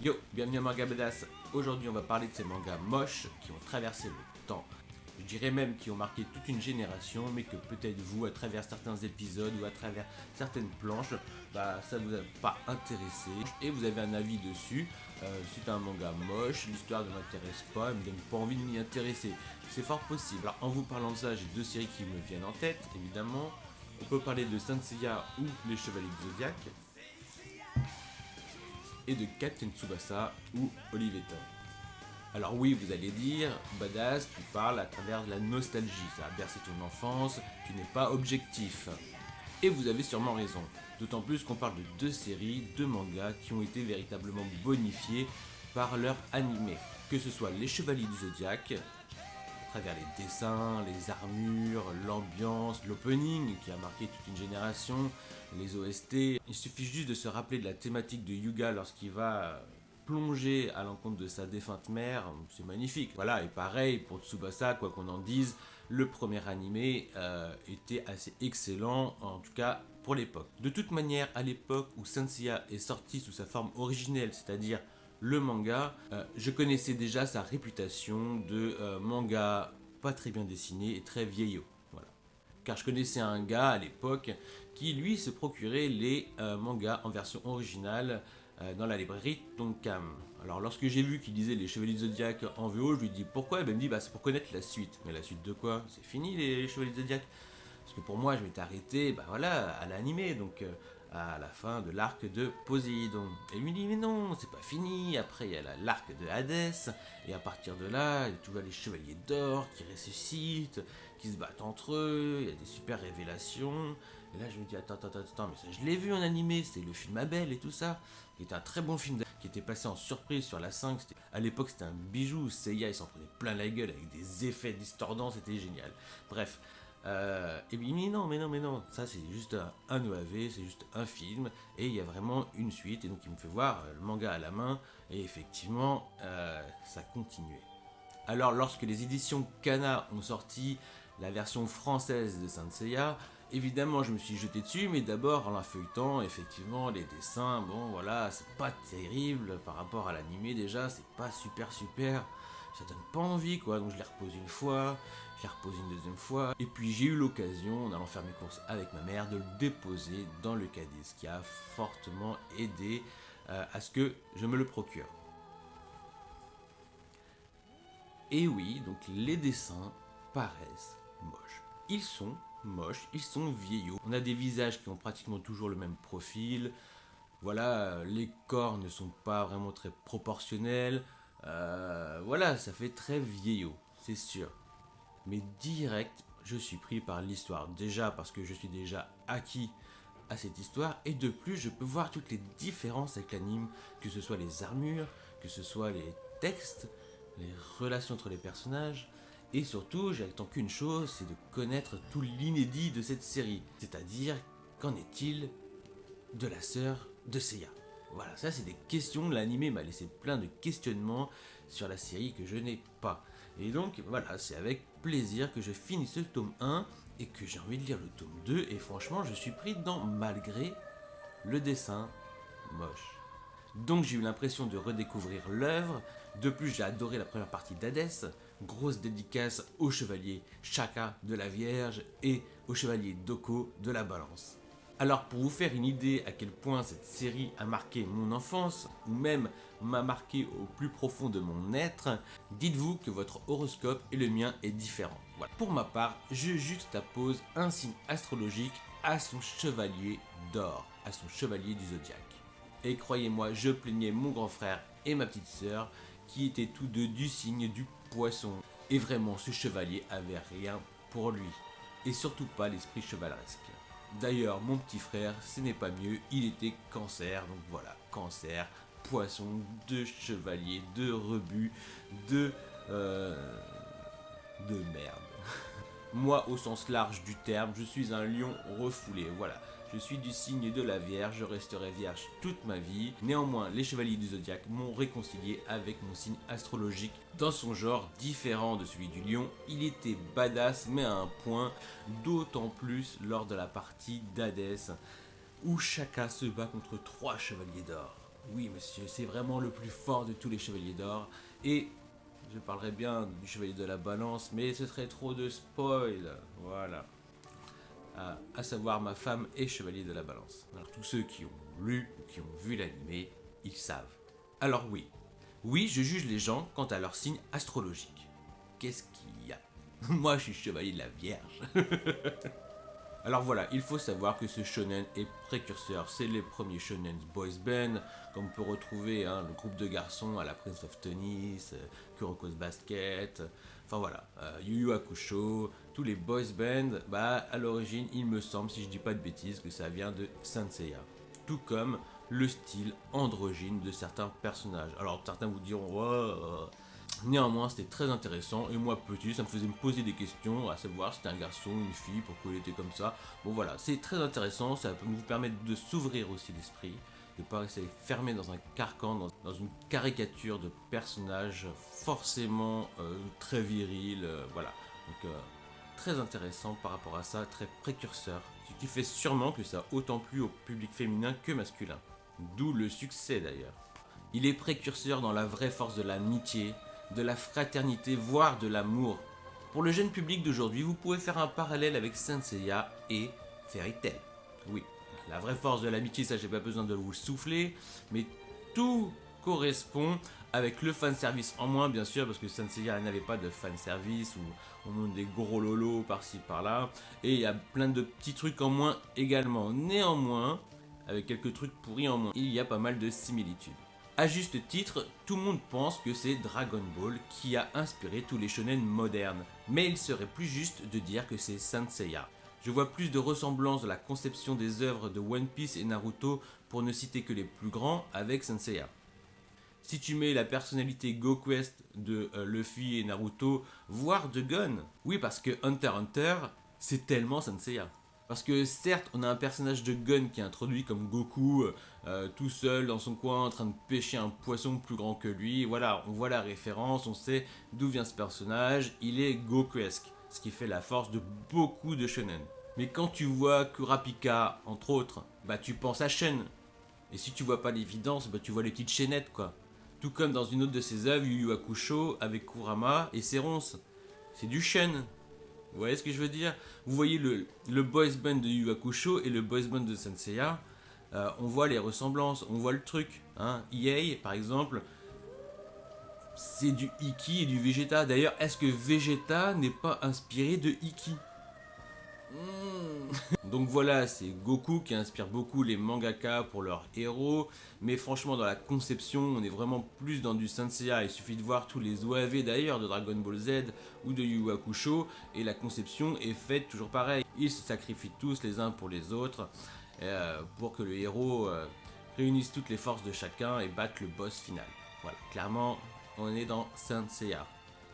Yo, bienvenue à Manga Badass. Aujourd'hui on va parler de ces mangas moches qui ont traversé le temps. Je dirais même qui ont marqué toute une génération, mais que peut-être vous, à travers certains épisodes ou à travers certaines planches, ça vous a pas intéressé et vous avez un avis dessus. C'est un manga moche, l'histoire ne m'intéresse pas, elle me donne pas envie de m'y intéresser. C'est fort possible. Alors en vous parlant de ça, j'ai deux séries qui me viennent en tête, évidemment. On peut parler de Saint Seiya ou Les Chevaliers du Zodiac, et de Captain Tsubasa ou Olive et Tom. Alors oui, vous allez dire, Badass, tu parles à travers de la nostalgie, ça a bercé ton enfance, tu n'es pas objectif. Et vous avez sûrement raison, d'autant plus qu'on parle de deux séries, deux mangas qui ont été véritablement bonifiés par leur animé. Que ce soit Les Chevaliers du Zodiac, à travers les dessins, les armures, l'ambiance, l'opening qui a marqué toute une génération, les OST. Il suffit juste de se rappeler de la thématique de Hyuga lorsqu'il va plonger à l'encontre de sa défunte mère, c'est magnifique. Voilà, et pareil pour Tsubasa, quoi qu'on en dise, le premier animé était assez excellent, en tout cas pour l'époque. De toute manière, à l'époque où Saint Seiya est sorti sous sa forme originelle, c'est-à-dire le manga, je connaissais déjà sa réputation de manga pas très bien dessiné et très vieillot. Voilà. Car je connaissais un gars à l'époque qui lui se procurait les mangas en version originale dans la librairie Tonkam. Alors lorsque j'ai vu qu'il disait les Chevaliers du Zodiac en VO, je lui dis pourquoi, il me dit c'est pour connaître la suite. Mais la suite de quoi? C'est fini les Chevaliers du Zodiac. Parce que pour moi je m'étais arrêté à l'animé, donc à la fin de l'arc de Poséidon. Et lui dit mais non, c'est pas fini, après il y a l'arc de Hadès, et à partir de là, tu vois les chevaliers d'or qui ressuscitent, qui se battent entre eux, il y a des super révélations. Et là je me dis attends, mais ça je l'ai vu en animé, c'est le film Abel et tout ça, qui était un très bon film qui était passé en surprise sur la 5. À l'époque c'était un bijou, Seiya il s'en prenait plein la gueule avec des effets distordants, c'était génial. Bref. Et puis mais non, ça c'est juste un OAV, c'est juste un film, et il y a vraiment une suite, et donc il me fait voir le manga à la main, et effectivement ça continuait. Alors lorsque les éditions Kana ont sorti la version française de Saint Seiya, évidemment je me suis jeté dessus, mais d'abord en la feuilletant, effectivement les dessins, bon voilà, c'est pas terrible par rapport à l'animé déjà, c'est pas super, ça donne pas envie quoi, donc je les repose une fois, je les repose une deuxième fois, et puis j'ai eu l'occasion, en allant faire mes courses avec ma mère, de le déposer dans le caddie, ce qui a fortement aidé à ce que je me le procure. Et oui, donc les dessins paraissent moches. Ils sont moches, ils sont vieillots. On a des visages qui ont pratiquement toujours le même profil. Voilà, les corps ne sont pas vraiment très proportionnels. Voilà, ça fait très vieillot, c'est sûr. Mais direct, je suis pris par l'histoire. Déjà parce que je suis déjà acquis à cette histoire, et de plus, je peux voir toutes les différences avec l'anime, que ce soit les armures, que ce soit les textes, les relations entre les personnages, et surtout, j'attends qu'une chose, c'est de connaître tout l'inédit de cette série. C'est-à-dire, qu'en est-il de la sœur de Seiya? Voilà, ça c'est des questions, l'animé m'a laissé plein de questionnements sur la série que je n'ai pas. Et donc voilà, c'est avec plaisir que je finis ce tome 1 et que j'ai envie de lire le tome 2, et franchement je suis pris dedans malgré le dessin moche. Donc j'ai eu l'impression de redécouvrir l'œuvre. De plus, j'ai adoré la première partie d'Hadès. Grosse dédicace au chevalier Shaka de la Vierge et au chevalier Doko de la Balance. Alors pour vous faire une idée à quel point cette série a marqué mon enfance, ou même m'a marqué au plus profond de mon être, dites-vous que votre horoscope et le mien est différent. Voilà. Pour ma part, je juxtapose un signe astrologique à son chevalier d'or, à son chevalier du zodiaque. Et croyez-moi, je plaignais mon grand frère et ma petite sœur qui étaient tous deux du signe du poisson. Et vraiment, ce chevalier avait rien pour lui. Et surtout pas l'esprit chevaleresque. D'ailleurs, mon petit frère, ce n'est pas mieux, il était cancer, donc voilà, cancer, poisson, de chevalier, de rebut, de merde. Moi, au sens large du terme, je suis un lion refoulé, voilà. Je suis du signe de la Vierge, je resterai vierge toute ma vie. Néanmoins, les chevaliers du zodiaque m'ont réconcilié avec mon signe astrologique. Dans son genre différent de celui du lion, il était badass mais à un point, d'autant plus lors de la partie d'Hadès, où Shaka se bat contre 3 chevaliers d'or. Oui monsieur, c'est vraiment le plus fort de tous les chevaliers d'or, et je parlerai bien du chevalier de la balance, mais ce serait trop de spoil, voilà. À savoir ma femme est chevalier de la balance. Alors tous ceux qui ont lu ou qui ont vu l'animé, ils savent. Alors oui, je juge les gens quant à leur signe astrologique. Qu'est-ce qu'il y a? Moi je suis chevalier de la Vierge. Alors voilà, il faut savoir que ce shonen est précurseur, c'est les premiers shonen boys band, comme on peut retrouver le groupe de garçons à la Prince of Tennis, Kuroko's Basket, enfin voilà, Yu Yu Hakusho, tous les boys band, à l'origine il me semble, si je dis pas de bêtises, que ça vient de Saint Seiya. Tout comme le style androgyne de certains personnages. Alors certains vous diront, oh. Néanmoins, c'était très intéressant, et moi petit, ça me faisait me poser des questions, à savoir si c'était un garçon, une fille, pourquoi il était comme ça. Bon voilà, c'est très intéressant, ça peut nous permettre de s'ouvrir aussi l'esprit, de ne pas rester fermé dans un carcan, dans une caricature de personnage forcément très viril, voilà. Donc très intéressant par rapport à ça, très précurseur, ce qui fait sûrement que ça a autant plu au public féminin que masculin. D'où le succès d'ailleurs. Il est précurseur dans la vraie force de l'amitié, de la fraternité, voire de l'amour. Pour le jeune public d'aujourd'hui, vous pouvez faire un parallèle avec Saint Seiya et Fairy Tail. Oui, la vraie force de l'amitié, ça j'ai pas besoin de vous le souffler, mais tout correspond avec le fanservice en moins, bien sûr, parce que Saint Seiya n'avait pas de fanservice, où on montre des gros lolos par-ci par-là, et il y a plein de petits trucs en moins également. Néanmoins, avec quelques trucs pourris en moins, il y a pas mal de similitudes. A juste titre, tout le monde pense que c'est Dragon Ball qui a inspiré tous les shonen modernes, mais il serait plus juste de dire que c'est Saint Seiya. Je vois plus de ressemblances de la conception des œuvres de One Piece et Naruto, pour ne citer que les plus grands, avec Saint Seiya. Si tu mets la personnalité GoQuest de Luffy et Naruto, voire de Gon, oui parce que Hunter x Hunter, c'est tellement Saint Seiya. Parce que certes, on a un personnage de Gon qui est introduit comme Goku, tout seul dans son coin en train de pêcher un poisson plus grand que lui. Voilà, on voit la référence, on sait d'où vient ce personnage, il est Gokuesque, ce qui fait la force de beaucoup de shonen. Mais quand tu vois Kurapika, entre autres, tu penses à Shen. Et si tu vois pas l'évidence, tu vois les petites chaînettes quoi. Tout comme dans une autre de ses œuvres, Yu Yu Hakusho, avec Kurama et ses ronces. C'est du Shen. Vous voyez ce que je veux dire? Vous voyez le boys band de Yu Yu Hakusho et le boys band de Saint Seiya, on voit les ressemblances, on voit le truc. Iei, par exemple, c'est du Iki et du Vegeta. D'ailleurs, est-ce que Vegeta n'est pas inspiré de Iki? Donc voilà, c'est Goku qui inspire beaucoup les mangaka pour leurs héros, mais franchement dans la conception, on est vraiment plus dans du Saint Seiya. Il suffit de voir tous les OAV d'ailleurs de Dragon Ball Z ou de Yu Yu Hakusho, et la conception est faite toujours pareil. Ils se sacrifient tous les uns pour les autres, pour que le héros réunisse toutes les forces de chacun et batte le boss final. Voilà, clairement, on est dans Saint Seiya.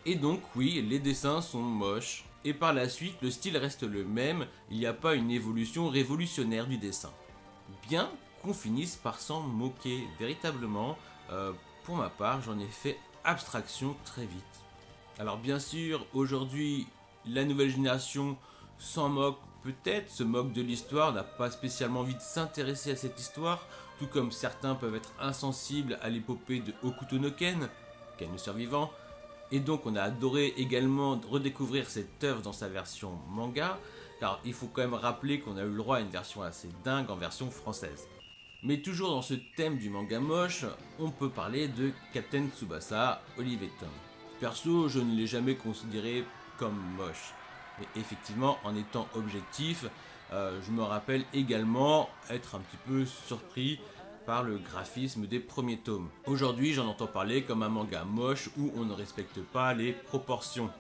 Et donc oui, les dessins sont moches, et par la suite, le style reste le même, il n'y a pas une évolution révolutionnaire du dessin. Bien qu'on finisse par s'en moquer, véritablement, pour ma part, j'en ai fait abstraction très vite. Alors bien sûr, aujourd'hui, la nouvelle génération s'en moque peut-être, se moque de l'histoire, n'a pas spécialement envie de s'intéresser à cette histoire, tout comme certains peuvent être insensibles à l'épopée de Hokuto no Ken, Ken le survivant. Et donc on a adoré également redécouvrir cette œuvre dans sa version manga, car il faut quand même rappeler qu'on a eu le droit à une version assez dingue en version française. Mais toujours dans ce thème du manga moche, on peut parler de Captain Tsubasa Olive et Tom. Perso, je ne l'ai jamais considéré comme moche. Mais effectivement, en étant objectif, je me rappelle également être un petit peu surpris par le graphisme des premiers tomes. Aujourd'hui, j'en entends parler comme un manga moche où on ne respecte pas les proportions.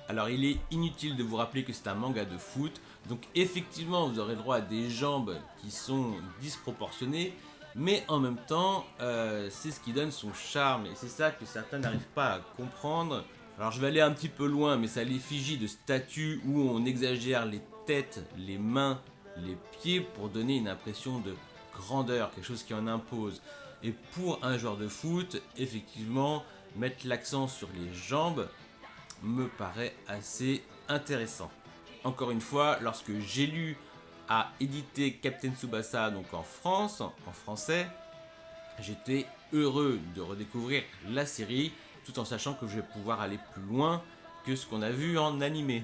Alors il est inutile de vous rappeler que c'est un manga de foot, donc effectivement vous aurez le droit à des jambes qui sont disproportionnées, mais en même temps c'est ce qui donne son charme, et c'est ça que certains n'arrivent pas à comprendre. Alors je vais aller un petit peu loin, mais c'est à l'effigie de statues où on exagère les têtes, les mains, les pieds pour donner une impression de grandeur, quelque chose qui en impose. Et pour un joueur de foot, effectivement, mettre l'accent sur les jambes me paraît assez intéressant. Encore une fois, lorsque j'ai lu à éditer Captain Tsubasa donc en France, en français, j'étais heureux de redécouvrir la série tout en sachant que je vais pouvoir aller plus loin que ce qu'on a vu en animé.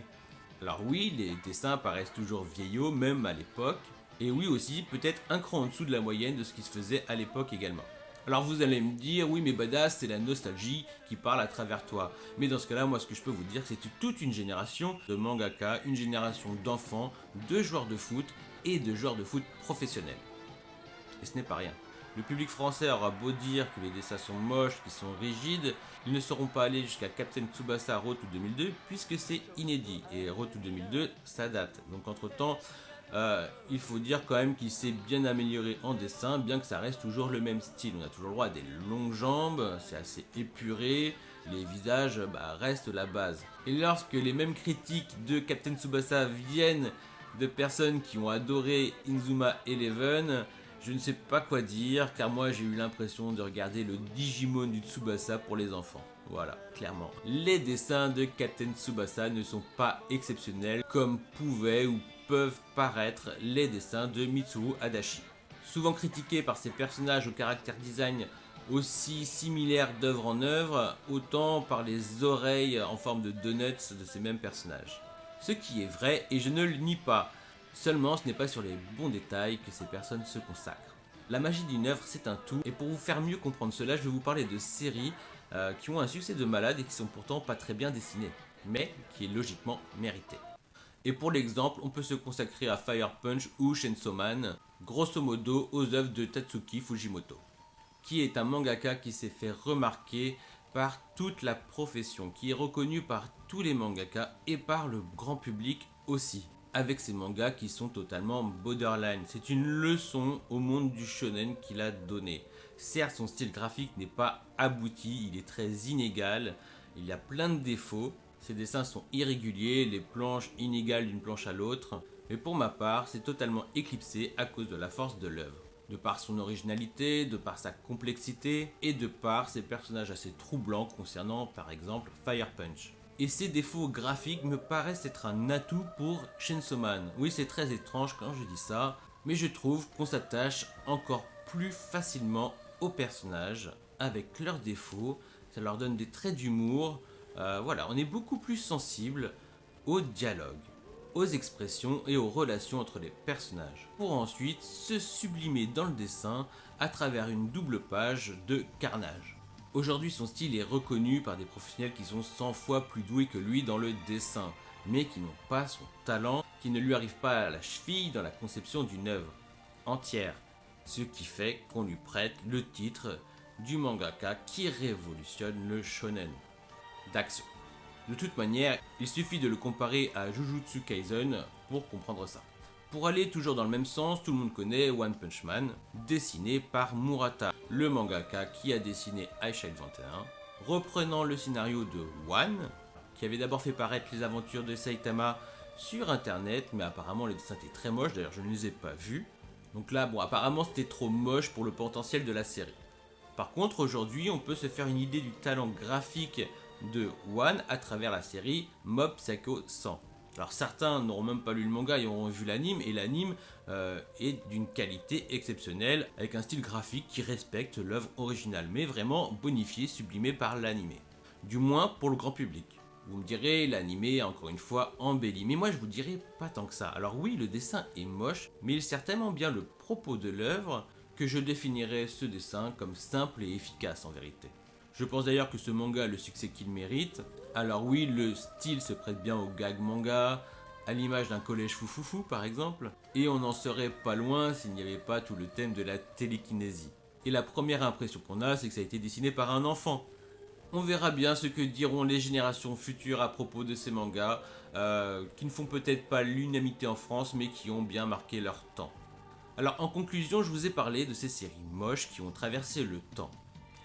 Alors oui, les dessins paraissent toujours vieillots, même à l'époque, et oui aussi, peut-être un cran en dessous de la moyenne de ce qui se faisait à l'époque également. Alors vous allez me dire, oui mais Badass, c'est la nostalgie qui parle à travers toi. Mais dans ce cas-là, moi ce que je peux vous dire, c'est toute une génération de mangaka, une génération d'enfants, de joueurs de foot et de joueurs de foot professionnels. Et ce n'est pas rien. Le public français aura beau dire que les dessins sont moches, qu'ils sont rigides, ils ne seront pas allés jusqu'à Captain Tsubasa Road to 2002 puisque c'est inédit. Et Road to 2002, ça date. Donc entre temps, il faut dire quand même qu'il s'est bien amélioré en dessin, bien que ça reste toujours le même style. On a toujours le droit à des longues jambes, c'est assez épuré, les visages restent la base. Et lorsque les mêmes critiques de Captain Tsubasa viennent de personnes qui ont adoré Inzuma Eleven, je ne sais pas quoi dire, car moi j'ai eu l'impression de regarder le Digimon du Tsubasa pour les enfants. Voilà, clairement. Les dessins de Captain Tsubasa ne sont pas exceptionnels comme pouvaient ou peuvent paraître les dessins de Mitsuru Adachi. Souvent critiqués par ses personnages au caractère design aussi similaires d'œuvre en œuvre, autant par les oreilles en forme de donuts de ces mêmes personnages. Ce qui est vrai, et je ne le nie pas. Seulement, ce n'est pas sur les bons détails que ces personnes se consacrent. La magie d'une œuvre, c'est un tout, et pour vous faire mieux comprendre cela, je vais vous parler de séries qui ont un succès de malade et qui sont pourtant pas très bien dessinées, mais qui est logiquement mérité. Et pour l'exemple, on peut se consacrer à Fire Punch ou Chainsaw Man, grosso modo aux œuvres de Tatsuki Fujimoto, qui est un mangaka qui s'est fait remarquer par toute la profession, qui est reconnu par tous les mangakas et par le grand public aussi, avec ses mangas qui sont totalement borderline. C'est une leçon au monde du shonen qu'il a donné. Certes, son style graphique n'est pas abouti, il est très inégal, il y a plein de défauts, ses dessins sont irréguliers, les planches inégales d'une planche à l'autre, mais pour ma part, c'est totalement éclipsé à cause de la force de l'œuvre. De par son originalité, de par sa complexité et de par ses personnages assez troublants concernant par exemple Fire Punch. Et ces défauts graphiques me paraissent être un atout pour Chainsaw Man. Oui, c'est très étrange quand je dis ça, mais je trouve qu'on s'attache encore plus facilement aux personnages avec leurs défauts, ça leur donne des traits d'humour, voilà, on est beaucoup plus sensible au dialogue, aux expressions et aux relations entre les personnages, pour ensuite se sublimer dans le dessin à travers une double page de carnage. Aujourd'hui, son style est reconnu par des professionnels qui sont 100 fois plus doués que lui dans le dessin, mais qui n'ont pas son talent, qui ne lui arrive pas à la cheville dans la conception d'une œuvre entière. Ce qui fait qu'on lui prête le titre du mangaka qui révolutionne le shonen d'action. De toute manière, il suffit de le comparer à Jujutsu Kaisen pour comprendre ça. Pour aller toujours dans le même sens, tout le monde connaît One Punch Man, dessiné par Murata, le mangaka qui a dessiné iChild 21, reprenant le scénario de One, qui avait d'abord fait paraître les aventures de Saitama sur internet, mais apparemment les dessins étaient très moches, d'ailleurs je ne les ai pas vus. Donc là, bon, apparemment c'était trop moche pour le potentiel de la série. Par contre, aujourd'hui, on peut se faire une idée du talent graphique de One à travers la série Mob Psycho 100. Alors certains n'auront même pas lu le manga et auront vu l'anime, et l'anime est d'une qualité exceptionnelle, avec un style graphique qui respecte l'œuvre originale, mais vraiment bonifié, sublimé par l'animé. Du moins pour le grand public. Vous me direz, l'animé, encore une fois, embelli, mais moi je vous dirais pas tant que ça. Alors oui, le dessin est moche, mais il sert tellement bien le propos de l'œuvre que je définirais ce dessin comme simple et efficace en vérité. Je pense d'ailleurs que ce manga a le succès qu'il mérite. Alors oui, le style se prête bien au gag manga, à l'image d'un collège foufoufou par exemple, et on n'en serait pas loin s'il n'y avait pas tout le thème de la télékinésie. Et la première impression qu'on a, c'est que ça a été dessiné par un enfant. On verra bien ce que diront les générations futures à propos de ces mangas, qui ne font peut-être pas l'unanimité en France, mais qui ont bien marqué leur temps. Alors en conclusion, je vous ai parlé de ces séries moches qui ont traversé le temps,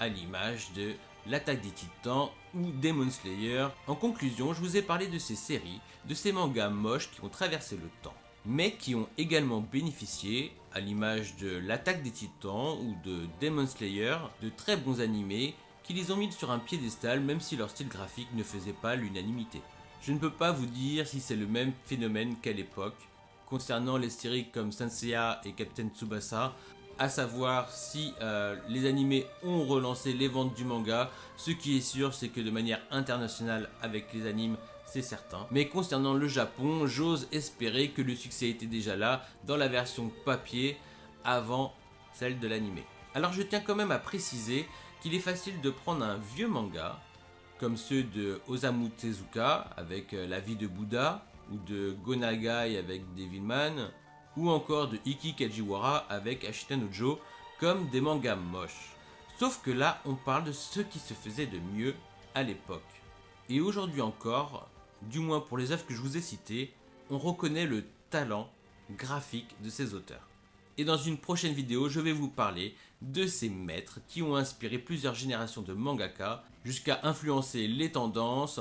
à l'image de L'Attaque des Titans ou Demon Slayer. En conclusion, je vous ai parlé de ces séries, de ces mangas moches qui ont traversé le temps. mais qui ont également bénéficié, à l'image de l'Attaque des Titans ou de Demon Slayer, de très bons animés qui les ont mis sur un piédestal même si leur style graphique ne faisait pas l'unanimité. Je ne peux pas vous dire si c'est le même phénomène qu'à l'époque, concernant les séries comme Saint-Seiya et Captain Tsubasa, à savoir si les animés ont relancé les ventes du manga. Ce qui est sûr, c'est que de manière internationale avec les animes, c'est certain. Mais concernant le Japon, j'ose espérer que le succès était déjà là dans la version papier avant celle de l'animé. Alors je tiens quand même à préciser qu'il est facile de prendre un vieux manga, comme ceux de Osamu Tezuka avec La vie de Bouddha, ou de Go Nagai avec Devilman, ou encore de Ikki Kajiwara avec Ashita no Joe, comme des mangas moches. Sauf que là, on parle de ce qui se faisait de mieux à l'époque. Et aujourd'hui encore, du moins pour les œuvres que je vous ai citées, on reconnaît le talent graphique de ces auteurs. Et dans une prochaine vidéo, je vais vous parler de ces maîtres qui ont inspiré plusieurs générations de mangaka jusqu'à influencer les tendances,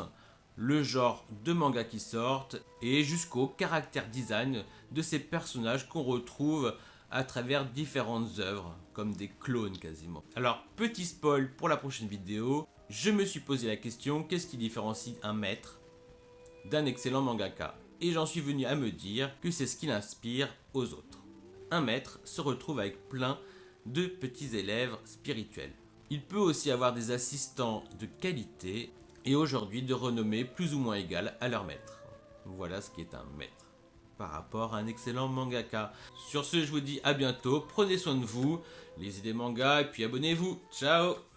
le genre de manga qui sortent et jusqu'au caractère design de ces personnages qu'on retrouve à travers différentes œuvres, comme des clones quasiment. Alors, petit spoil pour la prochaine vidéo, je me suis posé la question, qu'est-ce qui différencie un maître d'un excellent mangaka? Et j'en suis venu à me dire que c'est ce qui l'inspire aux autres. Un maître se retrouve avec plein de petits élèves spirituels. Il peut aussi avoir des assistants de qualité et aujourd'hui de renommée plus ou moins égale à leur maître. Voilà ce qui est un maître par rapport à un excellent mangaka. Sur ce, je vous dis à bientôt, prenez soin de vous, lisez des mangas et puis abonnez-vous. Ciao!